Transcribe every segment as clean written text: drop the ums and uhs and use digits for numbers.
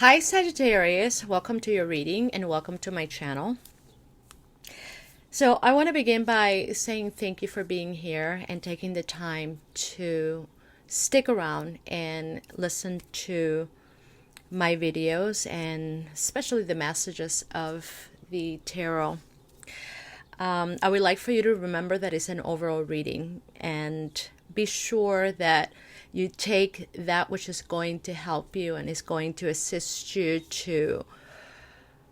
Hi Sagittarius, welcome to your reading and welcome to my channel. So I want to begin by saying thank you for being here and taking the time to stick around and listen to my videos and especially the messages of the tarot. I would like for you to remember that it's an overall reading and be sure that you take that which is going to help you and is going to assist you to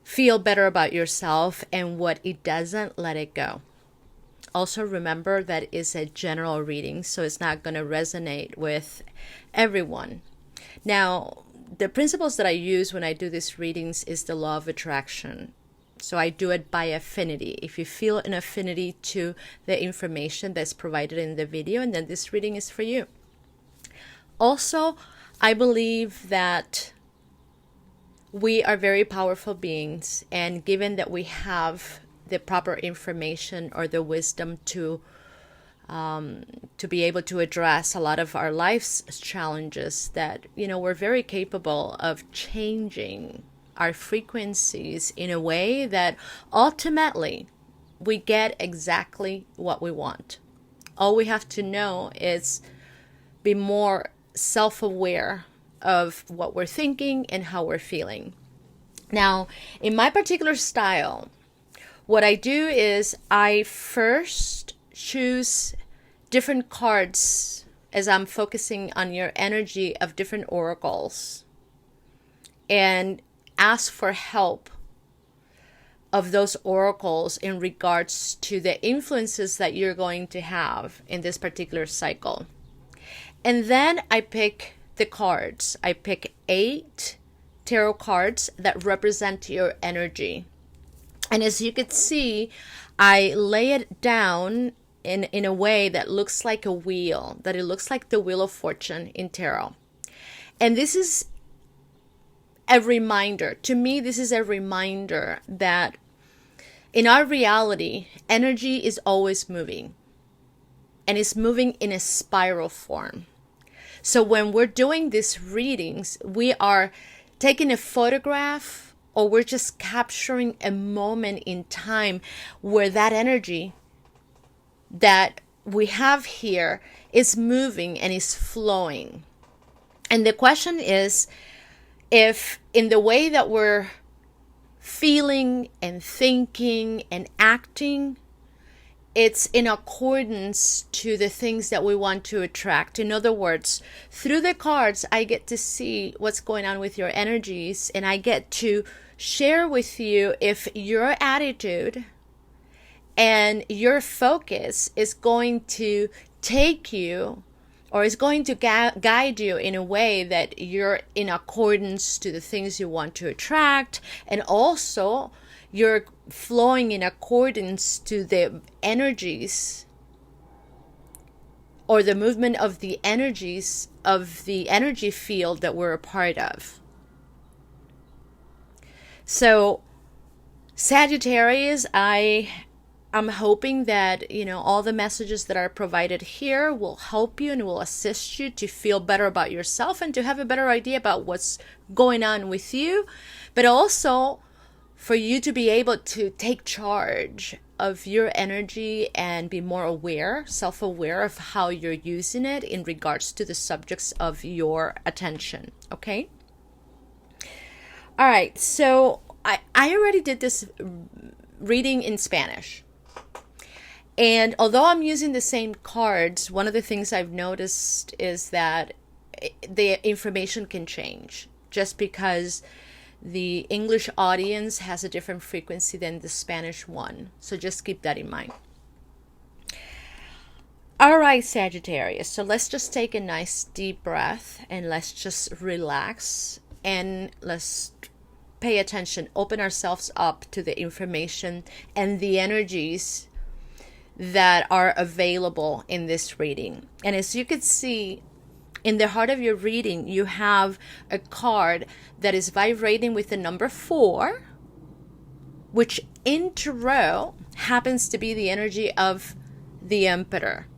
feel better about yourself, and what it doesn't, let it go. Also remember that it's a general reading, so it's not going to resonate with everyone. Now, the principles that I use when I do these readings is the law of attraction. So I do it by affinity. If you feel an affinity to the information that's provided in the video, and then this reading is for you. Also, I believe that we are very powerful beings, and given that we have the proper information or the wisdom to be able to address a lot of our life's challenges, that we're very capable of changing our frequencies in a way that ultimately we get exactly what we want. All we have to know is be more self-aware of what we're thinking and how we're feeling. Now, in my particular style, what I do is I first choose different cards as I'm focusing on your energy of different oracles and ask for help of those oracles in regards to the influences that you're going to have in this particular cycle. And then I pick the cards. I pick 8 tarot cards that represent your energy. And as you can see, I lay it down in a way that looks like a wheel, that it looks like the Wheel of Fortune in tarot. And this is a reminder, to me, this is a reminder that in our reality, energy is always moving. And it's moving in a spiral form. So when we're doing these readings, we are taking a photograph, or we're just capturing a moment in time where that energy that we have here is moving and is flowing. And the question is, if in the way that we're feeling and thinking and acting, it's in accordance to the things that we want to attract. In other words, through the cards, I get to see what's going on with your energies, and I get to share with you if your attitude and your focus is going to take you, or is going to guide you in a way that you're in accordance to the things you want to attract, and also you're flowing in accordance to the energies or the movement of the energies of the energy field that we're a part of. So Sagittarius, I'm hoping that all the messages that are provided here will help you and will assist you to feel better about yourself and to have a better idea about what's going on with you, but also for you to be able to take charge of your energy and be more aware, self-aware of how you're using it in regards to the subjects of your attention. Okay? All right, so I already did this reading in Spanish. And although I'm using the same cards, one of the things I've noticed is that the information can change just because the English audience has a different frequency than the Spanish one. So just keep that in mind. All right, Sagittarius. So let's just take a nice deep breath and let's just relax and let's pay attention, open ourselves up to the information and the energies that are available in this reading. And as you can see, in the heart of your reading, you have a card that is vibrating with the number 4, which in tarot happens to be the energy of the Emperor.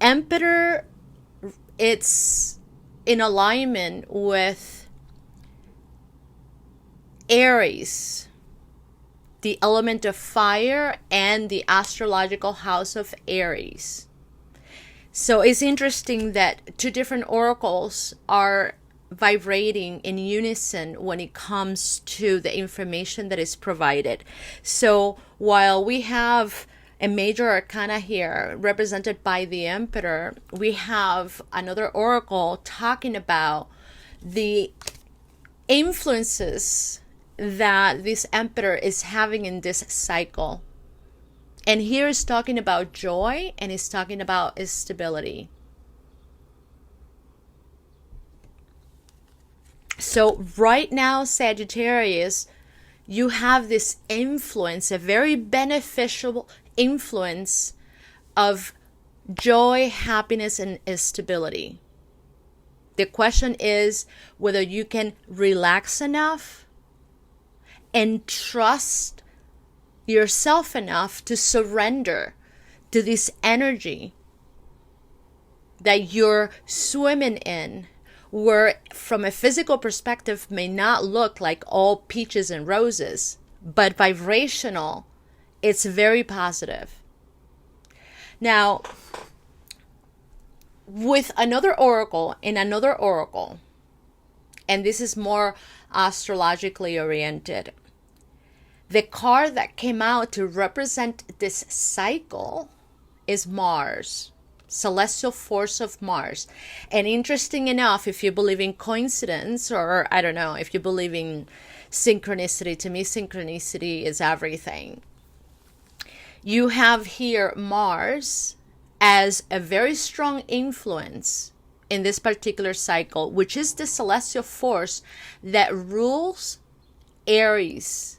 Emperor, it's in alignment with Aries, the element of fire, and the astrological house of Aries. So it's interesting that two different oracles are vibrating in unison when it comes to the information that is provided. So while we have a major arcana here represented by the Emperor, we have another oracle talking about the influences that this Emperor is having in this cycle. And here is talking about joy, and it's talking about stability. So right now, Sagittarius, you have this influence, a very beneficial influence of joy, happiness, and stability. The question is whether you can relax enough and trust yourself enough to surrender to this energy that you're swimming in, where from a physical perspective may not look like all peaches and roses, but vibrational, it's very positive. Now, with another oracle, and this is more astrologically oriented, the card that came out to represent this cycle is Mars, celestial force of Mars. And interesting enough, if you believe in coincidence, or I don't know, if you believe in synchronicity, to me synchronicity is everything. You have here Mars as a very strong influence in this particular cycle, which is the celestial force that rules Aries,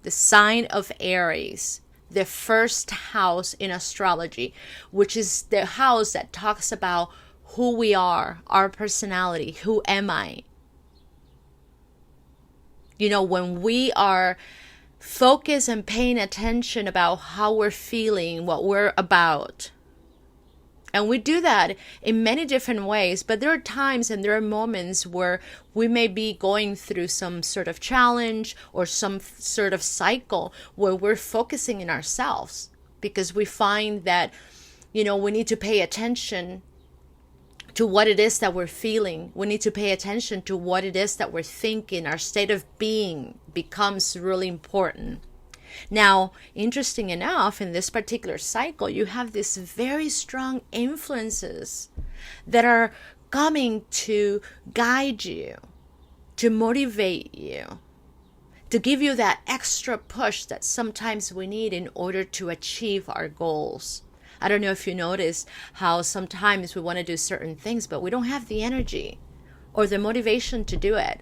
the sign of Aries, the first house in astrology, which is the house that talks about who we are, our personality, who am I? You know, when we are focused and paying attention about how we're feeling, what we're about. And we do that in many different ways, but there are times and there are moments where we may be going through some sort of challenge or some sort of cycle where we're focusing in ourselves, because we find that, you know, we need to pay attention to what it is that we're feeling. We need to pay attention to what it is that we're thinking. Our state of being becomes really important. Now, interesting enough, in this particular cycle, you have these very strong influences that are coming to guide you, to motivate you, to give you that extra push that sometimes we need in order to achieve our goals. I don't know if you notice how sometimes we want to do certain things, but we don't have the energy or the motivation to do it.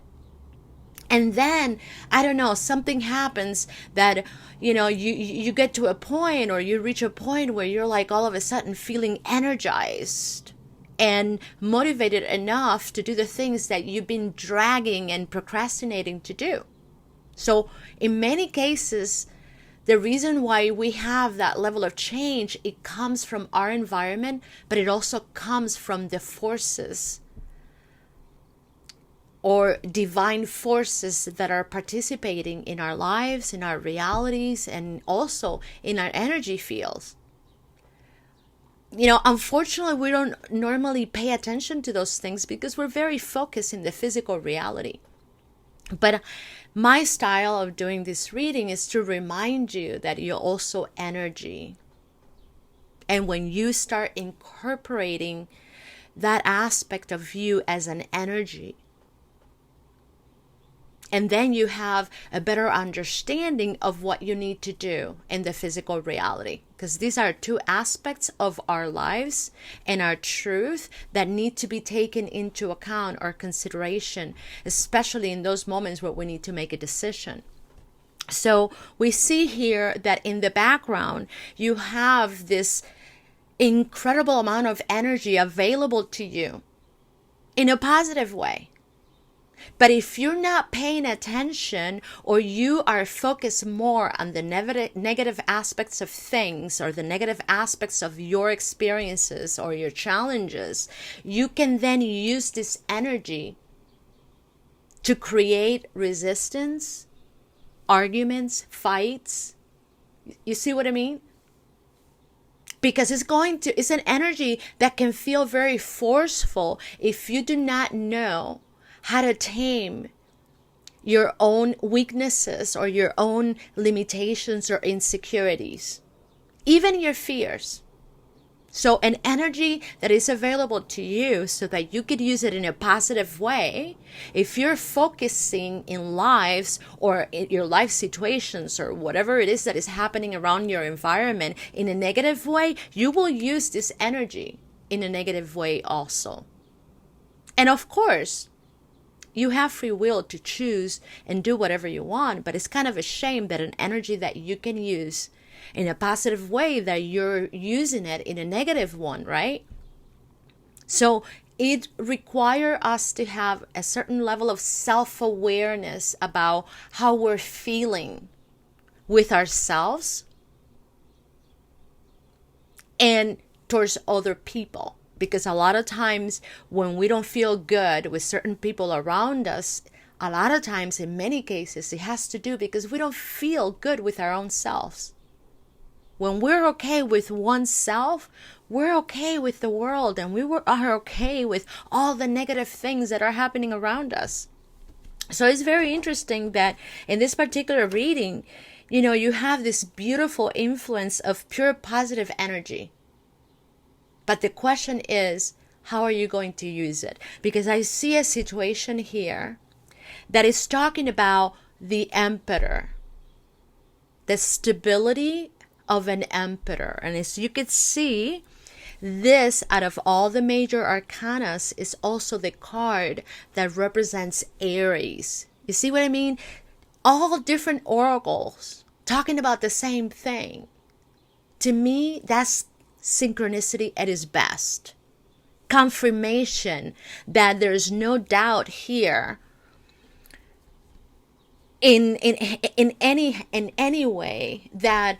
And then, I don't know, something happens that, you know, you get to a point, or you reach a point where you're like all of a sudden feeling energized and motivated enough to do the things that you've been dragging and procrastinating to do. So in many cases, the reason why we have that level of change, it comes from our environment, but it also comes from the forces or divine forces that are participating in our lives, in our realities, and also in our energy fields. You know, unfortunately, we don't normally pay attention to those things because we're very focused in the physical reality. But my style of doing this reading is to remind you that you're also energy. And when you start incorporating that aspect of you as an energy, and then you have a better understanding of what you need to do in the physical reality. Because these are two aspects of our lives and our truth that need to be taken into account or consideration, especially in those moments where we need to make a decision. So we see here that in the background, you have this incredible amount of energy available to you in a positive way. But if you're not paying attention, or you are focused more on the negative aspects of things, or the negative aspects of your experiences or your challenges, you can then use this energy to create resistance, arguments, fights. You see what I mean? Because it's an energy that can feel very forceful if you do not know how to tame your own weaknesses or your own limitations or insecurities, even your fears. So an energy that is available to you so that you could use it in a positive way. If you're focusing in lives or in your life situations or whatever it is that is happening around your environment in a negative way, you will use this energy in a negative way also. And of course, you have free will to choose and do whatever you want, but it's kind of a shame that an energy that you can use in a positive way, that you're using it in a negative one, right? So it requires us to have a certain level of self-awareness about how we're feeling with ourselves and towards other people. Because a lot of times when we don't feel good with certain people around us, a lot of times, in many cases, it has to do because we don't feel good with our own selves. When we're okay with oneself, we're okay with the world, and we are okay with all the negative things that are happening around us. So it's very interesting that in this particular reading, you have this beautiful influence of pure positive energy. But the question is, how are you going to use it? Because I see a situation here that is talking about the emperor, the stability of an emperor. And as you can see, this, out of all the major arcana, is also the card that represents Aries. You see what I mean? All different oracles talking about the same thing. To me, that's synchronicity at its best. Confirmation that there's no doubt here in any way that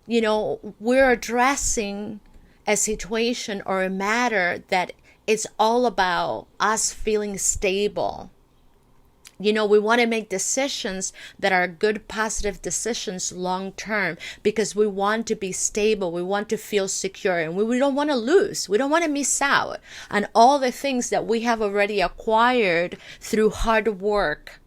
we're addressing a situation or a matter that it's all about us feeling stable. We want to make decisions that are good, positive decisions long term, because we want to be stable. We want to feel secure, and we don't want to lose. We don't want to miss out on all the things that we have already acquired through hard work.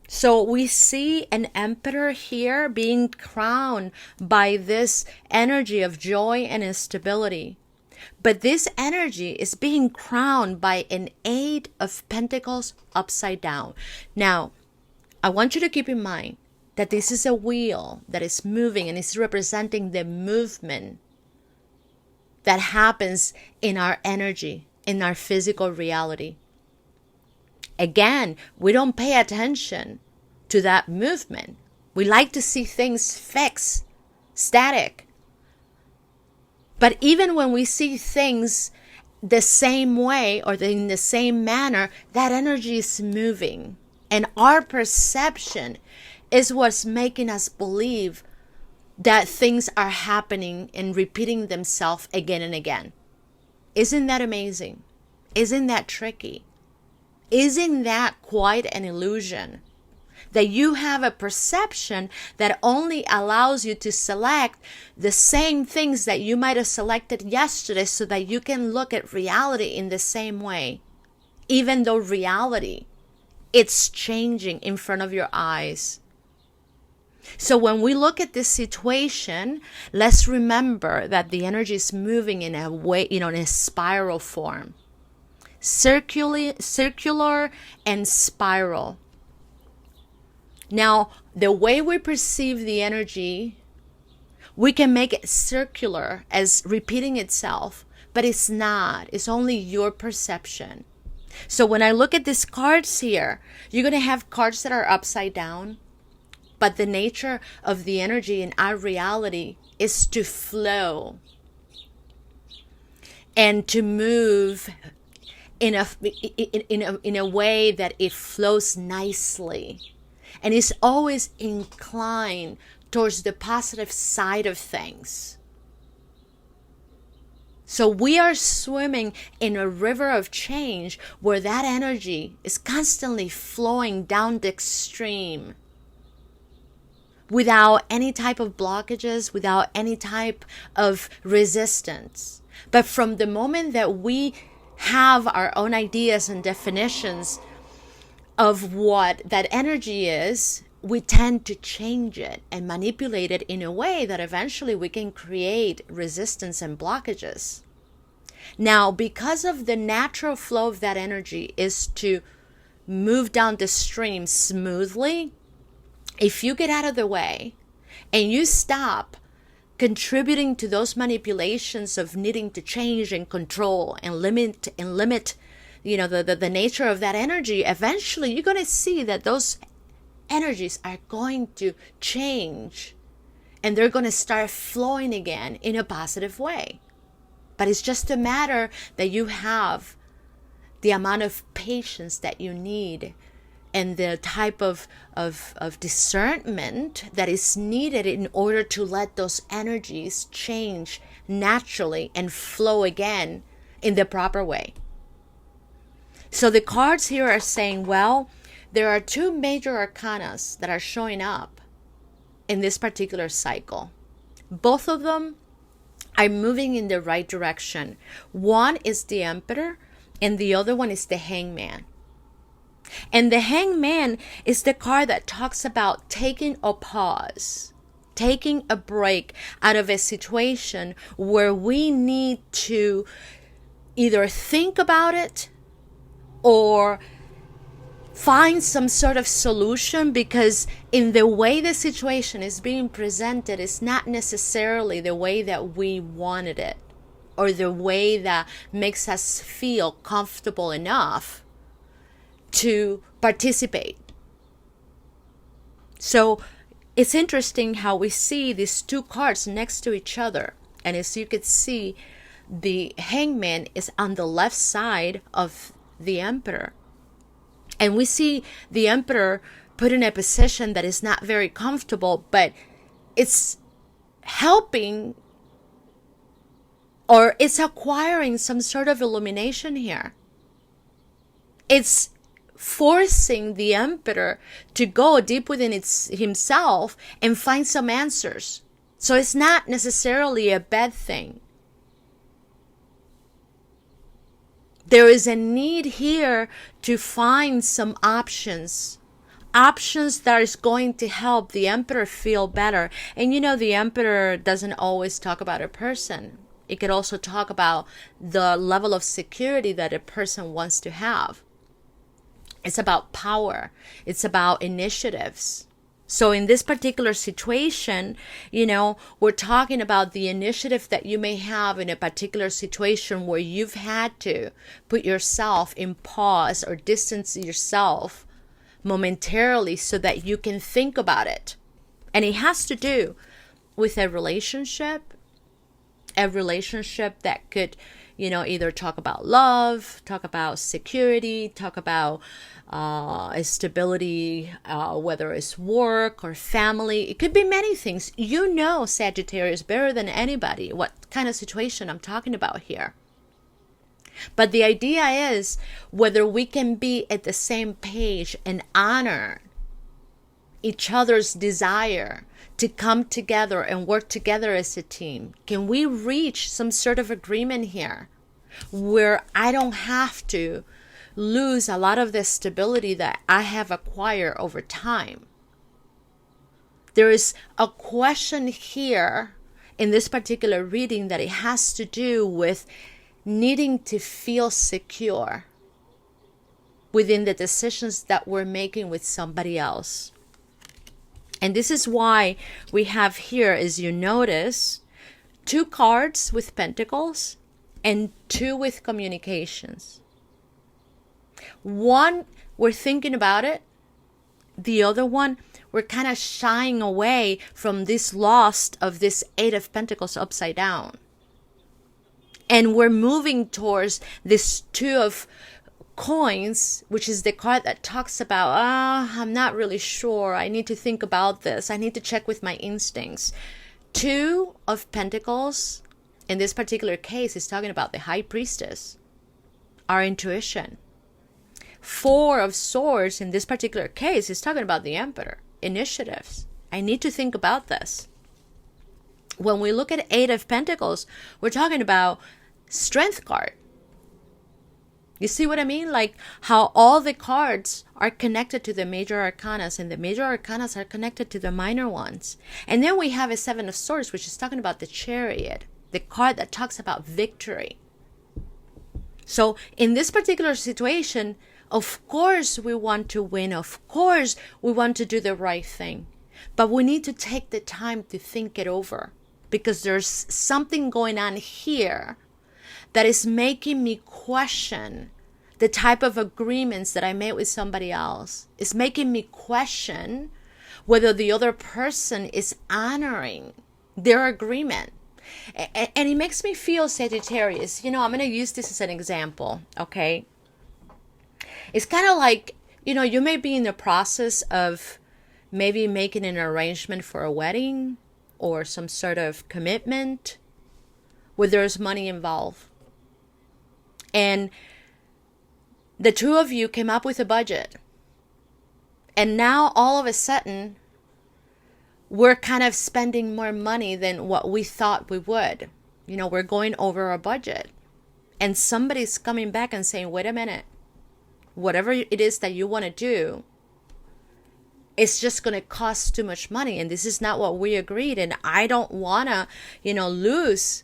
So we see an emperor here being crowned by this energy of joy and stability. But this energy is being crowned by an 8 of Pentacles upside down. Now, I want you to keep in mind that this is a wheel that is moving, and it's representing the movement that happens in our energy, in our physical reality. Again, we don't pay attention to that movement. We like to see things fixed, static. But even when we see things the same way or in the same manner, that energy is moving. And our perception is what's making us believe that things are happening and repeating themselves again and again. Isn't that amazing? Isn't that tricky? Isn't that quite an illusion? That you have a perception that only allows you to select the same things that you might have selected yesterday, so that you can look at reality in the same way. Even though reality, it's changing in front of your eyes. So when we look at this situation, let's remember that the energy is moving in a way, in a spiral form. Circular and spiral. Now, the way we perceive the energy, we can make it circular as repeating itself, but it's not. It's only your perception. So when I look at these cards here, you're going to have cards that are upside down, but the nature of the energy in our reality is to flow. and to move in a way that it flows nicely, and is always inclined towards the positive side of things. So we are swimming in a river of change where that energy is constantly flowing down the stream without any type of blockages, without any type of resistance. But from the moment that we have our own ideas and definitions of what that energy is, we tend to change it and manipulate it in a way that eventually we can create resistance and blockages. Now, because of the natural flow of that energy is to move down the stream smoothly, if you get out of the way and you stop contributing to those manipulations of needing to change and control and limit, the nature of that energy, eventually you're going to see that those energies are going to change and they're going to start flowing again in a positive way. But it's just a matter that you have the amount of patience that you need and the type of discernment that is needed in order to let those energies change naturally and flow again in the proper way. So the cards here are saying, well, there are two major arcanas that are showing up in this particular cycle. Both of them are moving in the right direction. One is the Emperor and the other one is the Hangman. And the Hangman is the card that talks about taking a pause, taking a break out of a situation where we need to either think about it or find some sort of solution, because in the way the situation is being presented is not necessarily the way that we wanted it or the way that makes us feel comfortable enough to participate. So it's interesting how we see these two cards next to each other. And as you could see, the Hangman is on the left side of the Emperor. And we see the Emperor put in a position that is not very comfortable, but it's helping or it's acquiring some sort of illumination here. It's forcing the Emperor to go deep within himself and find some answers. So it's not necessarily a bad thing. There is a need here to find some options that is going to help the Emperor feel better. And the Emperor doesn't always talk about a person. It could also talk about the level of security that a person wants to have. It's about power. It's about initiatives. So in this particular situation, we're talking about the initiative that you may have in a particular situation where you've had to put yourself in pause or distance yourself momentarily so that you can think about it. And it has to do with a relationship that could, either talk about love, talk about security, talk about stability, whether it's work or family. It could be many things. Sagittarius, better than anybody what kind of situation I'm talking about here. But the idea is whether we can be at the same page and honor each other's desire to come together and work together as a team. Can we reach some sort of agreement here where I don't have to lose a lot of the stability that I have acquired over time? There is a question here in this particular reading that it has to do with needing to feel secure within the decisions that we're making with somebody else. And this is why we have here, as you notice, 2 cards with pentacles and 2 with communications. One, we're thinking about it. The other one, we're kind of shying away from this loss of this 8 of Pentacles upside down. And we're moving towards this two of coins, which is the card that talks about, I'm not really sure. I need to think about this. I need to check with my instincts. Two of Pentacles, in this particular case, is talking about the High Priestess, our intuition. Four of Swords, in this particular case, is talking about the Emperor, initiatives. I need to think about this. When we look at Eight of Pentacles, we're talking about Strength card. You see what I mean? Like how all the cards are connected to the major arcanas, and the major arcanas are connected to the minor ones. And then we have a Seven of Swords, which is talking about the Chariot, the card that talks about victory. So in this particular situation, of course we want to win. Of course we want to do the right thing. But we need to take the time to think it over, because there's something going on here that is making me question the type of agreements that I made with somebody else. It's making me question whether the other person is honoring their agreement. And it makes me feel, Sagittarius, I'm going to use this as an example, okay? It's kind of like, you may be in the process of maybe making an arrangement for a wedding or some sort of commitment where there's money involved. And the two of you came up with a budget. And now all of a sudden, we're kind of spending more money than what we thought we would. We're going over our budget. And somebody's coming back and saying, wait a minute, whatever it is that you want to do, it's just going to cost too much money. And this is not what we agreed. And I don't want to, lose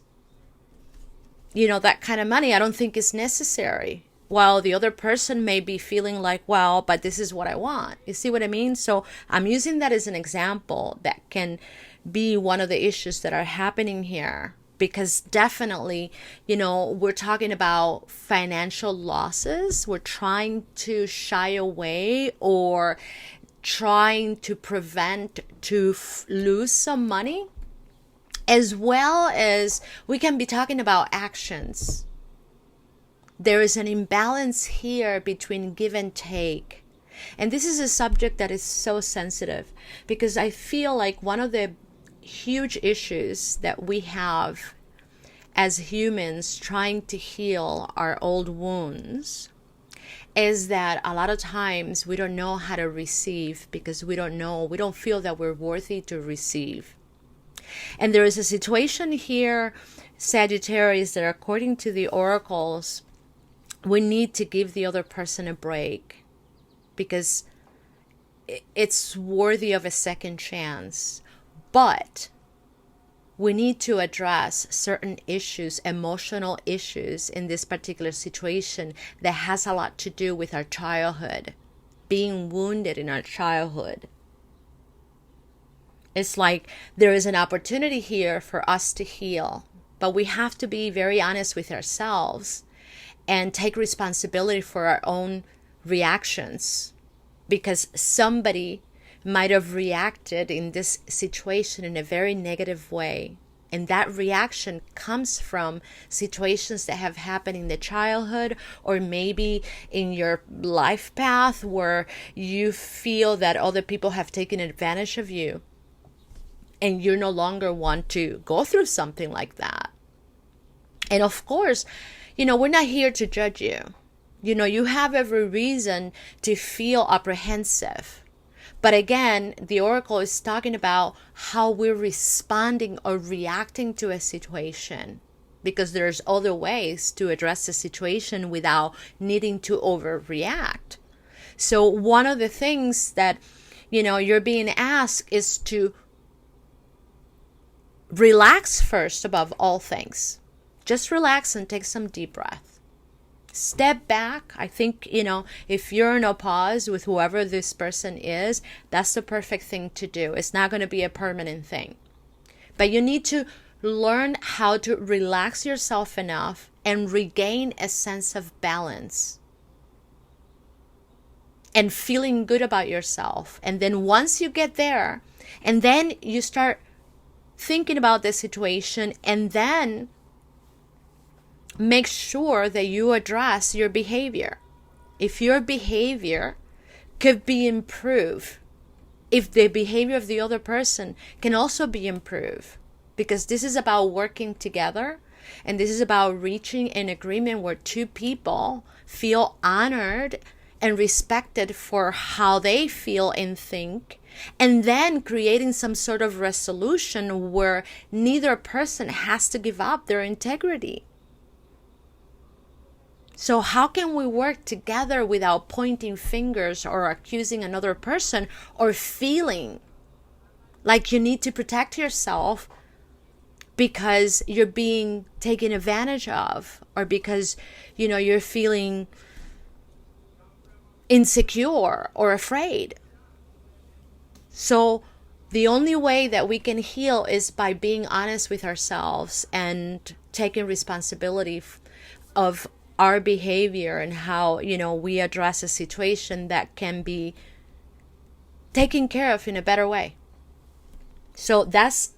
that kind of money. I don't think it's necessary. While the other person may be feeling like, well, but this is what I want. You see what I mean? So I'm using that as an example that can be one of the issues that are happening here. Because definitely, we're talking about financial losses. We're trying to shy away or trying to prevent to lose some money. As well as we can be talking about actions. There is an imbalance here between give and take. And this is a subject that is so sensitive, because I feel like one of the huge issues that we have as humans trying to heal our old wounds is that a lot of times we don't know how to receive, because we don't feel that we're worthy to receive. And there is a situation here, Sagittarius, that according to the oracles, we need to give the other person a break, because it's worthy of a second chance. But we need to address certain issues, emotional issues in this particular situation that has a lot to do with our childhood, being wounded in our childhood. It's like there is an opportunity here for us to heal, but we have to be very honest with ourselves and take responsibility for our own reactions, because somebody might have reacted in this situation in a very negative way. And that reaction comes from situations that have happened in the childhood, or maybe in your life path where you feel that other people have taken advantage of you. And you no longer want to go through something like that. And of course, we're not here to judge you. You have every reason to feel apprehensive. But again, the oracle is talking about how we're responding or reacting to a situation, because there's other ways to address the situation without needing to overreact. So one of the things that, you're being asked is to relax first above all things. Just relax and take some deep breath. Step back. I think, if you're in a pause with whoever this person is, that's the perfect thing to do. It's not going to be a permanent thing. But you need to learn how to relax yourself enough and regain a sense of balance and feeling good about yourself. And then once you get there, and then you start thinking about the situation, and then make sure that you address your behavior. If your behavior could be improved, if the behavior of the other person can also be improved, because this is about working together, and this is about reaching an agreement where two people feel honored and respected for how they feel and think, and then creating some sort of resolution where neither person has to give up their integrity. So how can we work together without pointing fingers or accusing another person or feeling like you need to protect yourself because you're being taken advantage of, or because, you're feeling insecure or afraid? So the only way that we can heal is by being honest with ourselves and taking responsibility of our behavior and how, we address a situation that can be taken care of in a better way. So that's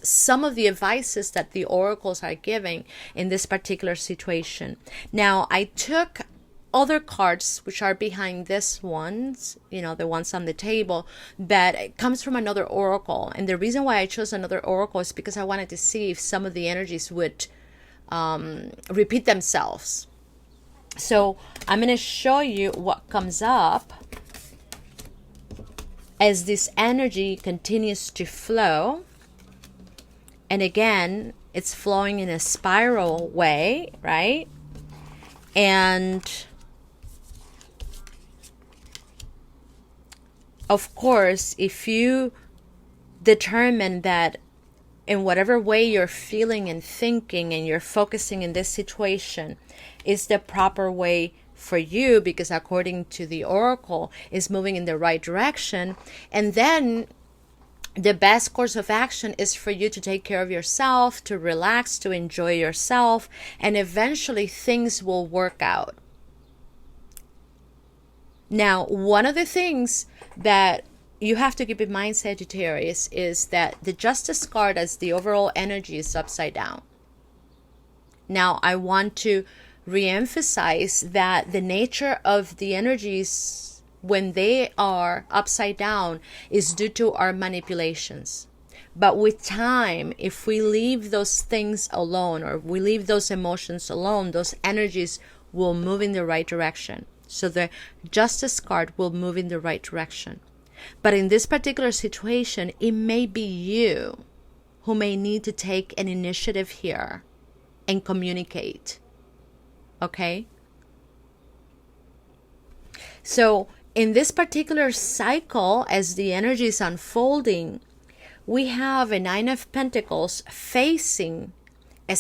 some of the advices that the oracles are giving in this particular situation. Now, I took other cards which are behind this ones, the ones on the table, that it comes from another oracle. And the reason why I chose another oracle is because I wanted to see if some of the energies would repeat themselves. So I'm going to show you what comes up as this energy continues to flow. And again, it's flowing in a spiral way, right? And of course, if you determine that in whatever way you're feeling and thinking and you're focusing in this situation is the proper way for you, because according to the oracle is moving in the right direction, and then the best course of action is for you to take care of yourself, to relax, to enjoy yourself, and eventually things will work out. Now, one of the things that you have to keep in mind, Sagittarius, is that the Justice card as the overall energy is upside down. Now, I want to re-emphasize that the nature of the energies when they are upside down is due to our manipulations. But with time, if we leave those things alone, or we leave those emotions alone, those energies will move in the right direction. So the Justice card will move in the right direction. But in this particular situation, it may be you who may need to take an initiative here and communicate. Okay? So in this particular cycle, as the energy is unfolding, we have a Nine of Pentacles facing a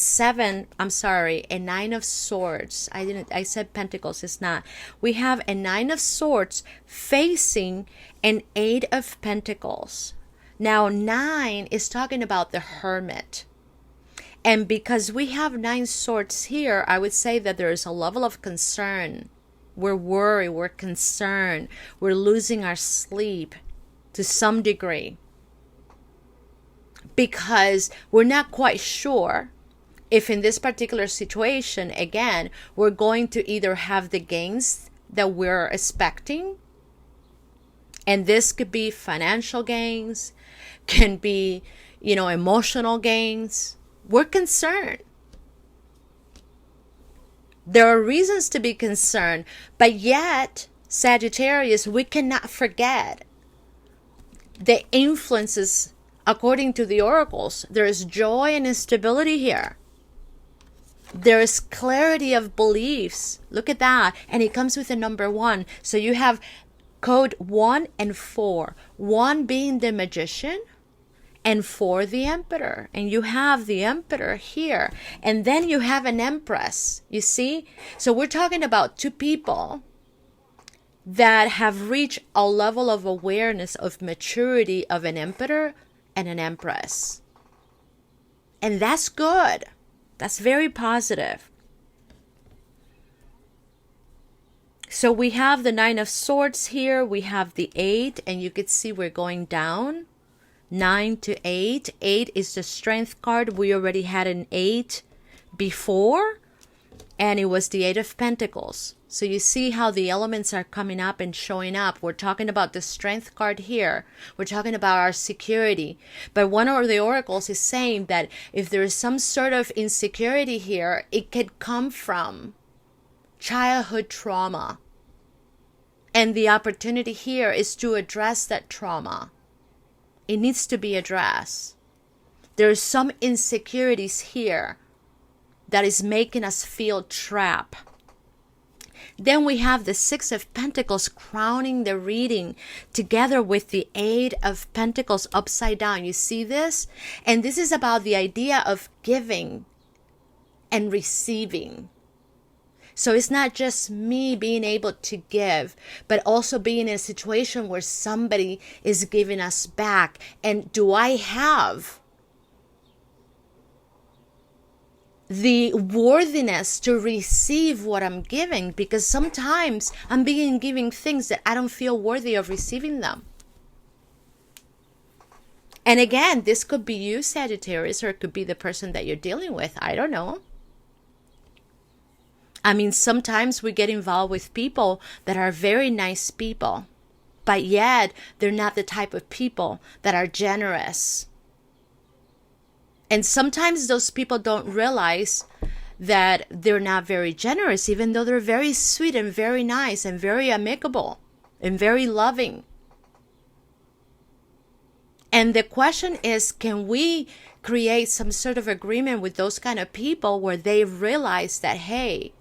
Nine of Swords. I said Pentacles, it's not. We have a Nine of Swords facing an Eight of Pentacles. Now, 9 is talking about the Hermit. And because we have 9 swords here, I would say that there is a level of concern. We're worried, we're concerned, we're losing our sleep to some degree. Because we're not quite sure if in this particular situation, again, we're going to either have the gains that we're expecting, and this could be financial gains, can be, emotional gains. We're concerned. There are reasons to be concerned, but yet, Sagittarius, we cannot forget the influences according to the oracles. There is joy and stability here. There is clarity of beliefs. Look at that. And it comes with a number 1. So you have code 1 and 4. 1 being the Magician and 4 the Emperor. And you have the Emperor here. And then you have an Empress. You see? So we're talking about 2 people that have reached a level of awareness of maturity of an Emperor and an Empress. And that's good. That's very positive. So we have the 9 of Swords here. We have the 8, and you could see we're going down. 9 to 8. 8 is the Strength card. We already had an 8 before, and it was the Eight of Pentacles. So you see how the elements are coming up and showing up. We're talking about the Strength card here. We're talking about our security. But one of the oracles is saying that if there is some sort of insecurity here, it could come from childhood trauma. And the opportunity here is to address that trauma. It needs to be addressed. There are some insecurities here that is making us feel trapped. Then we have the Six of Pentacles crowning the reading together with the Eight of Pentacles upside down. You see this? And this is about the idea of giving and receiving. So it's not just me being able to give, but also being in a situation where somebody is giving us back. And do I have the worthiness to receive what I'm giving? Because sometimes I'm giving things that I don't feel worthy of receiving them. And again, this could be you, Sagittarius, or it could be the person that you're dealing with. I don't know. I mean, sometimes we get involved with people that are very nice people, but yet they're not the type of people that are generous. And sometimes those people don't realize that they're not very generous, even though they're very sweet and very nice and very amicable and very loving. And the question is, can we create some sort of agreement with those kind of people where they realize that, hey,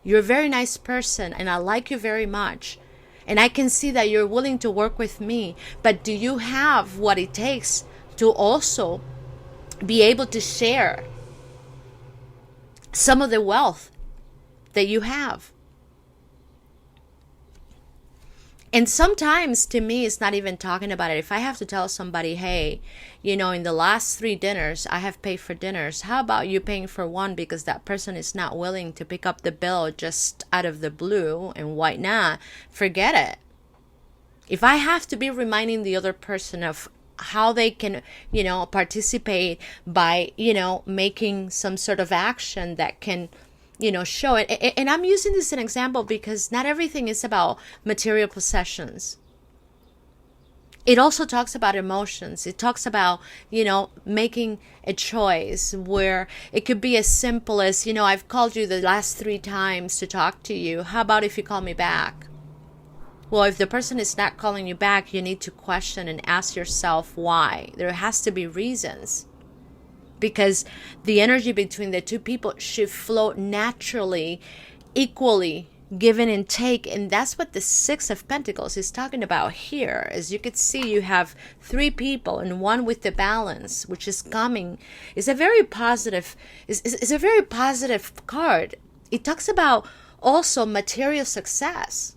you're a very nice person and I like you very much. And I can see that you're willing to work with me. But do you have what it takes to also be able to share some of the wealth that you have? And sometimes, to me, it's not even talking about it. If I have to tell somebody, hey, in the last 3 dinners, I have paid for dinners. How about you paying for one because that person is not willing to pick up the bill just out of the blue, and why not? Forget it. If I have to be reminding the other person of how they can, participate by, making some sort of action that can, show it. And I'm using this as an example because not everything is about material possessions. It also talks about emotions. It talks about, making a choice where it could be as simple as, I've called you the last 3 times to talk to you. How about if you call me back? Well, if the person is not calling you back, you need to question and ask yourself why. There has to be reasons. Because the energy between the two people should flow naturally, equally, give and take. And that's what the Six of Pentacles is talking about here. As you can see, you have 3 people and one with the balance, which is coming. It's a very positive, it's a very positive card. It talks about also material success.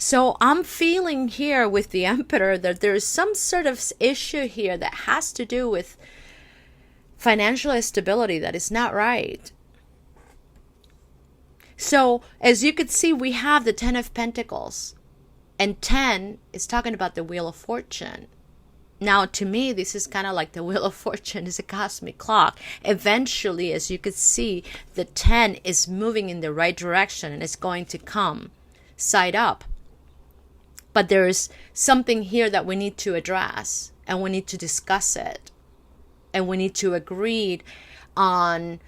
So I'm feeling here with the Emperor that there's some sort of issue here that has to do with financial instability that is not right. So as you could see, we have the 10 of Pentacles. And 10 is talking about the Wheel of Fortune. Now, to me, this is kind of like the Wheel of Fortune is a cosmic clock. Eventually, as you could see, the 10 is moving in the right direction and it's going to come side up. But there is something here that we need to address and we need to discuss it. And we need to agree on,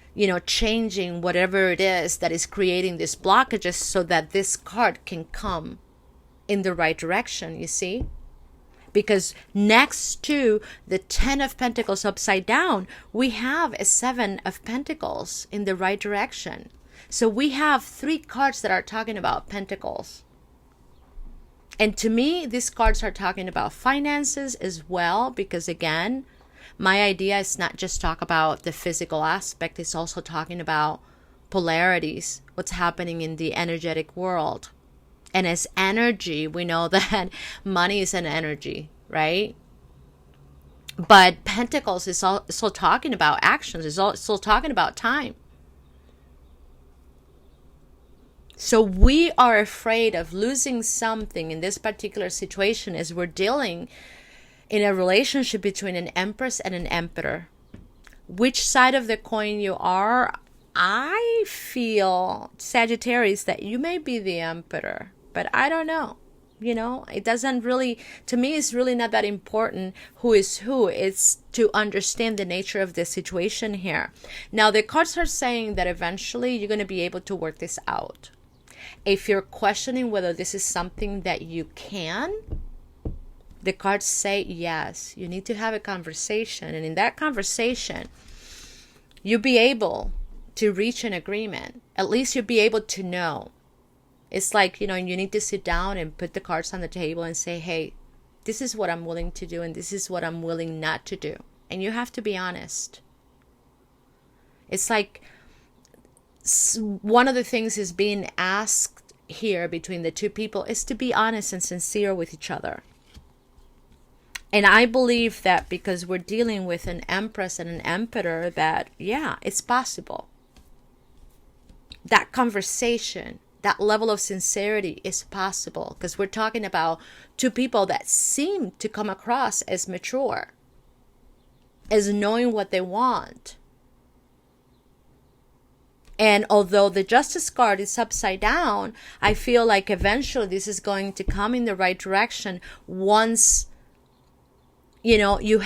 changing whatever it is that is creating these blockages so that this card can come in the right direction, you see? Because next to the 10 of Pentacles upside down, we have a 7 of Pentacles in the right direction. So we have 3 cards that are talking about Pentacles. And to me, these cards are talking about finances as well, because again, my idea is not just talk about the physical aspect, it's also talking about polarities, what's happening in the energetic world. And as energy, we know that money is an energy, right? But Pentacles is also talking about actions, it's also talking about time. So we are afraid of losing something in this particular situation as we're dealing in a relationship between an Empress and an Emperor. which side of the coin you are, I feel, Sagittarius, that you may be the emperor, but I don't know. It doesn't really, to me, it's really not that important who is who. It's to understand the nature of the situation here. Now, the cards are saying that eventually you're going to be able to work this out. If you're questioning whether this is something that you can, the cards say yes. You need to have a conversation. And in that conversation, you'll be able to reach an agreement. At least you'll be able to know. It's like, you need to sit down and put the cards on the table and say, hey, this is what I'm willing to do and this is what I'm willing not to do. And you have to be honest. It's like one of the things is being asked here between the two people is to be honest and sincere with each other. And I believe that because we're dealing with an empress and an emperor, that, yeah, it's possible. That conversation, that level of sincerity is possible, because we're talking about two people that seem to come across as mature, as knowing what they want. And although the Justice card is upside down, I feel like eventually this is going to come in the right direction once, you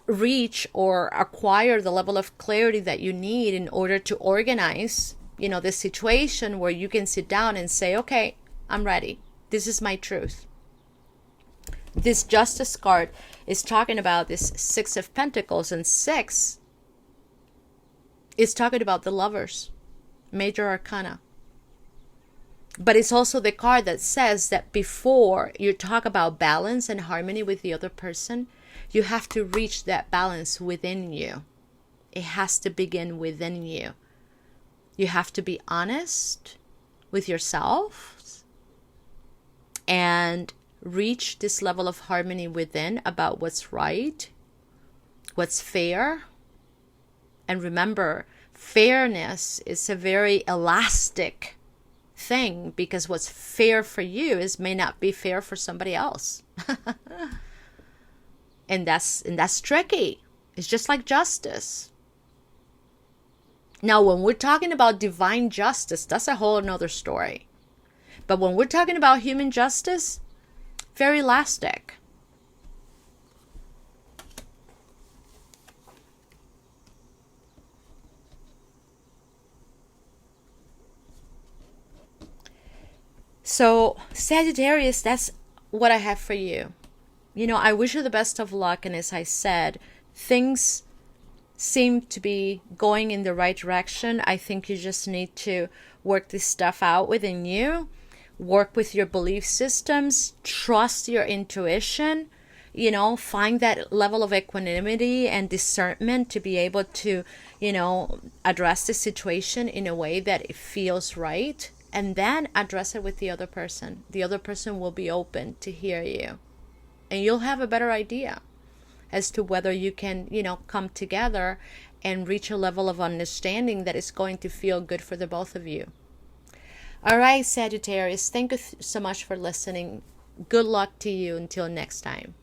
reach or acquire the level of clarity that you need in order to organize this situation where you can sit down and say, okay, I'm ready. This is my truth. This Justice card is talking about this Six of Pentacles, and 6 is talking about the lovers, major arcana. But it's also the card that says that before you talk about balance and harmony with the other person, you have to reach that balance within you. It has to begin within you. You have to be honest with yourself and reach this level of harmony within about what's right, what's fair. And remember, fairness is a very elastic thing, because what's fair for you may not be fair for somebody else. and that's tricky. It's just like justice. Now, when we're talking about divine justice, that's a whole another story. But when we're talking about human justice, very elastic. So, Sagittarius, that's what I have for you. I wish you the best of luck. And as I said, things seem to be going in the right direction. I think you just need to work this stuff out within you, work with your belief systems, trust your intuition, find that level of equanimity and discernment to be able to, address the situation in a way that it feels right, and then address it with the other person. The other person will be open to hear you, and you'll have a better idea as to whether you can, come together and reach a level of understanding that is going to feel good for the both of you. All right, Sagittarius, thank you so much for listening. Good luck to you until next time.